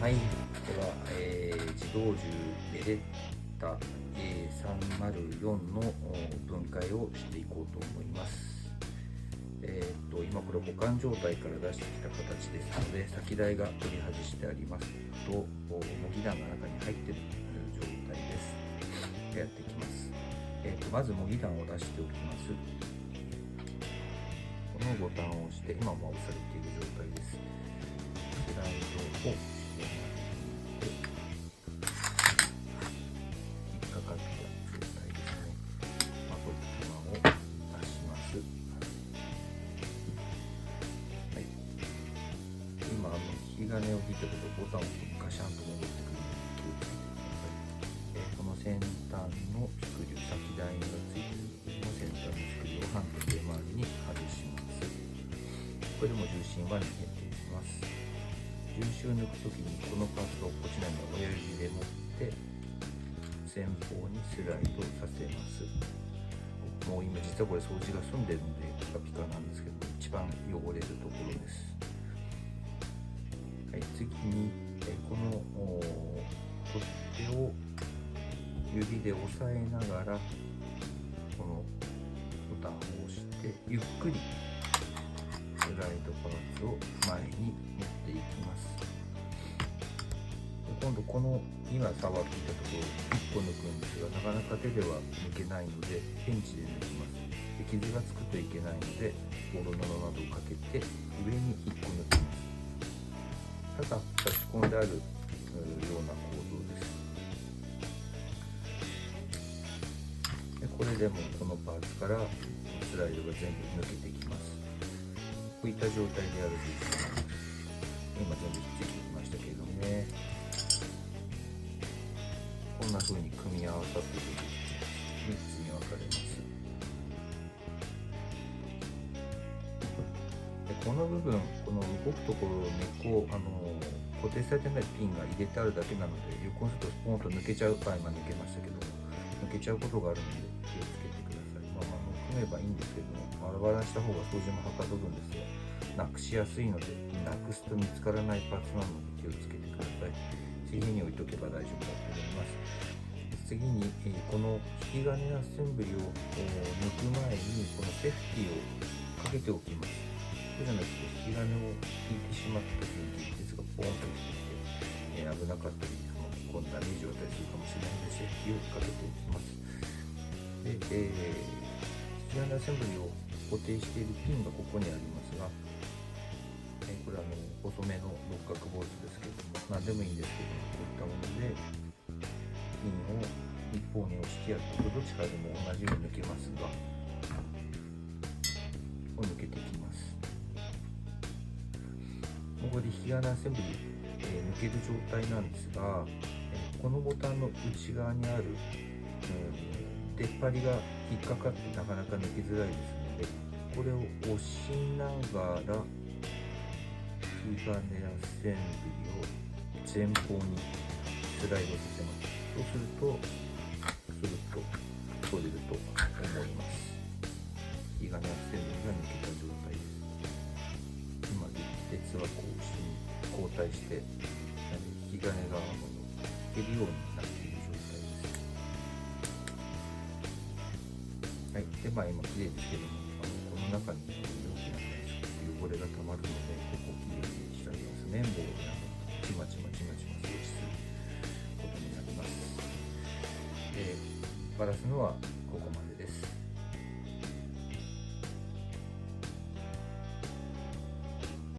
はい、では、自動銃ベレッタ A304 の分解をしていこうと思います。今これ保管状態から出してきた形ですので、先台が取り外してありますと模擬弾が中に入っている状態です。やっていきます。まず模擬弾を出しておきます。このボタンを押して、今も押されている状態です。スライドをして引っかかった状態ですね。これ弾を出します。はい、今引き金を引いたけどボタンを押すとガシャンと戻ってくるので気をつけてください。この先端のスクリュー、先台がついている部分の先端のスクリューを半時計回りに外します。これでも重心は逃げていきます。重心を抜くときにこのパーツが落っこちないので親指で持って前方にスライドさせます。もう今実はこれ掃除が済んでるのでピカピカなんですけど、一番汚れるところです。はい、次にこの取っ手を指で押さえながらこのボタンを押してゆっくりスライドパーツを前に持っていきます。で今度この今触っていたところ1個抜くんですが、なかなか手では抜けないのでペンチで抜きます。で傷がつくといけないのでボロ布などをかけて上に1個抜きます。ただ差し込んであるような構造です。でこれでもこのパーツからスライドが全部抜けてきます。こういった状態でやるといいです。今全部ひっついてきましたけれどもね、こんな風に組み合わさって3つに分かれます。でこの部分、この動くところを根っこ固定されてないピンが入れてあるだけなので、横にするとスポンと抜けちゃう、今抜けましたけど抜けちゃうことがあるので気をつけてください。組めばいいんですけども、バラバラにした方が掃除もはかどるんですが、なくしやすいので、なくすと見つからないパーツなので気をつけてください。水平に置いとけば大丈夫だと思います。次に、この引き金アッセンブリを抜く前にこのセーフティーをかけておきます。そうじゃなくて引き金を引いてしまった時に鉄がポーンと出てきて、危なかったりこんなダメージを与えするかもしれないのでセーフティーをかけておきます。で、引き金アッセンブリを固定しているピンがここにありますが、これは細めの六角ボルトですけども、何でもいいんですけども、こういったものでピンを一方に押してやるとどっちからでも同じように抜けますが、こう抜けていきます。ここで引き金アッセンブリ、抜ける状態なんですが、このボタンの内側にある、出っ張りが引っかかってなかなか抜けづらいですので、これを押しながら引き金アッセンブリを前方にスライドさせます。そうするとスルッと取れると思います。引き金アッセンブリが抜けた状態です。今鉄はこうして交代して引き金が引けるようになっている状態です。はい、で今綺麗ですけども、この中に大きな汚れがたまるので、ここをきれいにしてあります。綿棒でちまちま掃除することになります。バラすのはここまで。